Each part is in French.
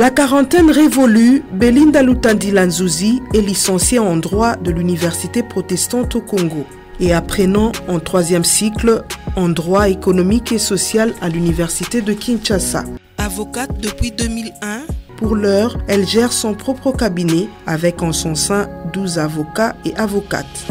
La quarantaine révolue, Belinda Lutandila Nzuzi est licenciée en droit de l'Université protestante au Congo et apprenant en 3e cycle en droit économique et social à l'Université de Kinshasa. Avocate depuis 2001, pour l'heure, elle gère son propre cabinet avec en son sein 12 avocats et avocates.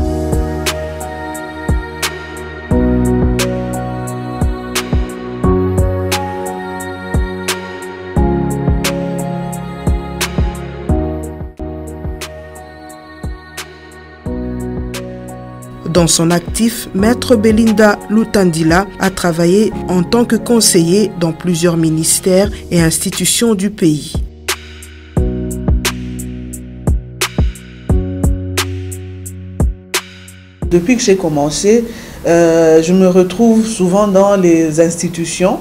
Dans son actif, Maître Belinda Lutandila a travaillé en tant que conseiller dans plusieurs ministères et institutions du pays. Depuis que j'ai commencé, je me retrouve souvent dans les institutions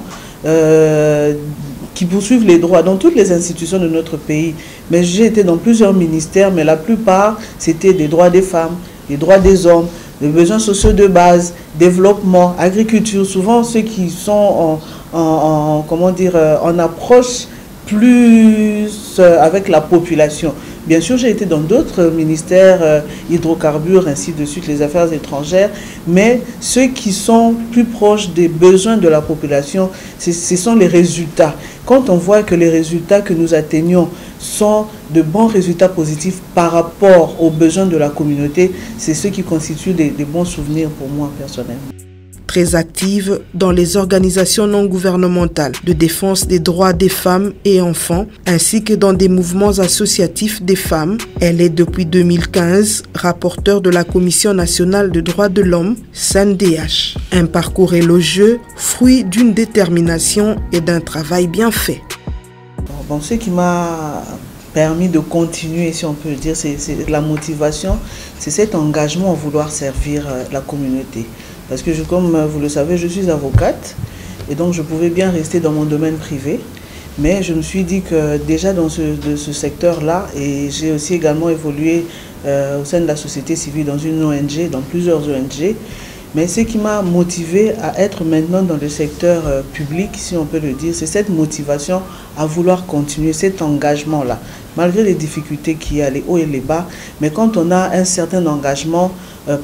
qui poursuivent les droits, dans toutes les institutions de notre pays. Mais j'ai été dans plusieurs ministères, mais la plupart, c'était des droits des femmes, des droits des hommes, les besoins sociaux de base, développement, agriculture, souvent ceux qui sont en approche plus avec la population. Bien sûr, j'ai été dans d'autres ministères, hydrocarbures, ainsi de suite, les affaires étrangères, mais ceux qui sont plus proches des besoins de la population, ce sont les résultats. Quand on voit que les résultats que nous atteignons sont de bons résultats positifs par rapport aux besoins de la communauté, c'est ce qui constitue des bons souvenirs pour moi personnellement. Très active dans les organisations non gouvernementales de défense des droits des femmes et enfants, ainsi que dans des mouvements associatifs des femmes. Elle est depuis 2015 rapporteure de la Commission nationale des droits de l'homme, CNDH. Un parcours élogieux, fruit d'une détermination et d'un travail bien fait. Bon, ce qui m'a permis de continuer, si on peut le dire, c'est la motivation, c'est cet engagement à vouloir servir la communauté. Parce que, comme vous le savez, je suis avocate et donc je pouvais bien rester dans mon domaine privé. Mais je me suis dit que déjà dans ce secteur-là, et j'ai aussi également évolué au sein de la société civile dans une ONG, dans plusieurs ONG. Mais ce qui m'a motivé à être maintenant dans le secteur public, si on peut le dire, c'est cette motivation à vouloir continuer cet engagement-là. Malgré les difficultés qu'il y a, les hauts et les bas, mais quand on a un certain engagement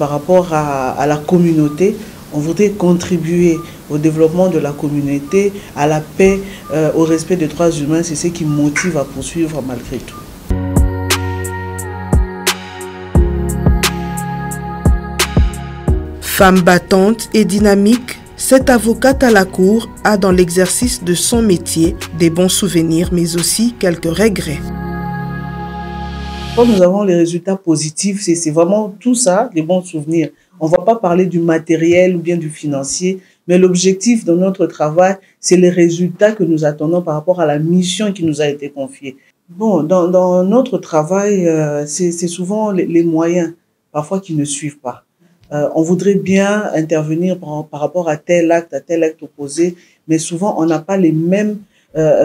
par rapport à la communauté, on voudrait contribuer au développement de la communauté, à la paix, au respect des droits humains, c'est ce qui me motive à poursuivre malgré tout. Femme battante et dynamique, cette avocate à la cour a dans l'exercice de son métier des bons souvenirs mais aussi quelques regrets. Quand nous avons les résultats positifs, c'est vraiment tout ça, les bons souvenirs. On ne va pas parler du matériel ou bien du financier, mais l'objectif de notre travail, c'est les résultats que nous attendons par rapport à la mission qui nous a été confiée. Bon, dans notre travail, c'est souvent les moyens, parfois qui ne suivent pas. On voudrait bien intervenir par rapport à tel acte opposé, mais souvent on n'a pas les mêmes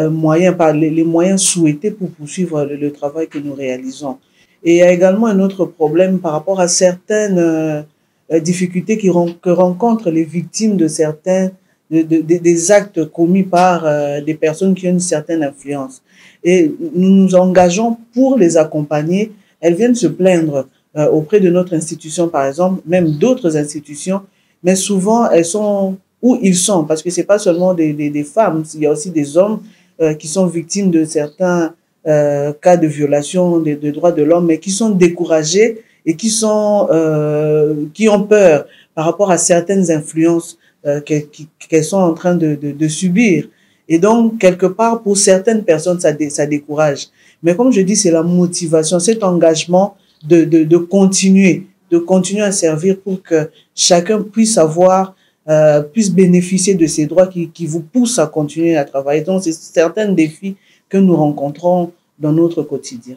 moyens, les moyens souhaités pour poursuivre le travail que nous réalisons. Et il y a également un autre problème par rapport à certaines difficultés que rencontrent les victimes de certains des actes commis par des personnes qui ont une certaine influence. Et nous nous engageons pour les accompagner. Elles viennent se plaindre auprès de notre institution, par exemple, même d'autres institutions, mais souvent elles sont où ils sont, parce que c'est pas seulement des femmes, il y a aussi des hommes qui sont victimes de certains cas de violation des droits de l'homme, mais qui sont découragés et qui ont peur par rapport à certaines influences qu'elles sont en train de subir. Et donc, quelque part, pour certaines personnes, ça décourage. Mais comme je dis, c'est la motivation, cet engagement de continuer à servir pour que chacun puisse puisse bénéficier de ces droits qui vous poussent à continuer à travailler. Donc, c'est certains défis que nous rencontrons dans notre quotidien.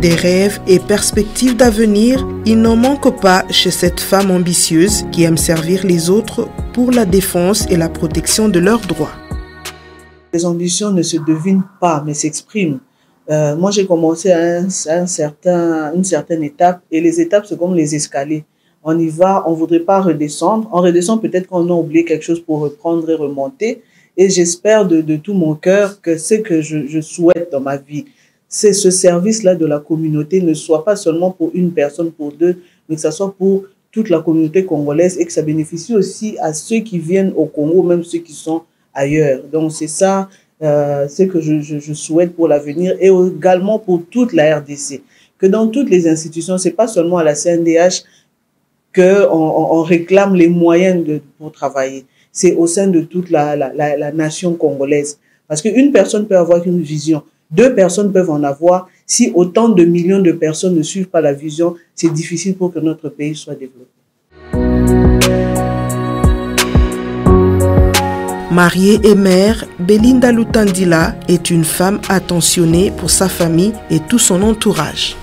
Des rêves et perspectives d'avenir, il n'en manque pas chez cette femme ambitieuse qui aime servir les autres pour la défense et la protection de leurs droits. Les ambitions ne se devinent pas, mais s'expriment. Moi, j'ai commencé à une certaine étape, et les étapes, c'est comme les escaliers. On y va, on ne voudrait pas redescendre. On redescend peut-être qu'on a oublié quelque chose pour reprendre et remonter. Et j'espère de tout mon cœur que ce que je souhaite dans ma vie, c'est ce service-là de la communauté ne soit pas seulement pour une personne, pour deux, mais que ça soit pour toute la communauté congolaise et que ça bénéficie aussi à ceux qui viennent au Congo, même ceux qui sont ailleurs. Donc c'est ça, ce que je souhaite pour l'avenir et également pour toute la RDC. Que dans toutes les institutions, c'est pas seulement à la CNDH qu'on réclame les moyens pour travailler. C'est au sein de toute la nation congolaise. Parce qu'une personne peut avoir une vision, deux personnes peuvent en avoir. Si autant de millions de personnes ne suivent pas la vision, c'est difficile pour que notre pays soit développé. Mariée et mère, Belinda Lutandila est une femme attentionnée pour sa famille et tout son entourage.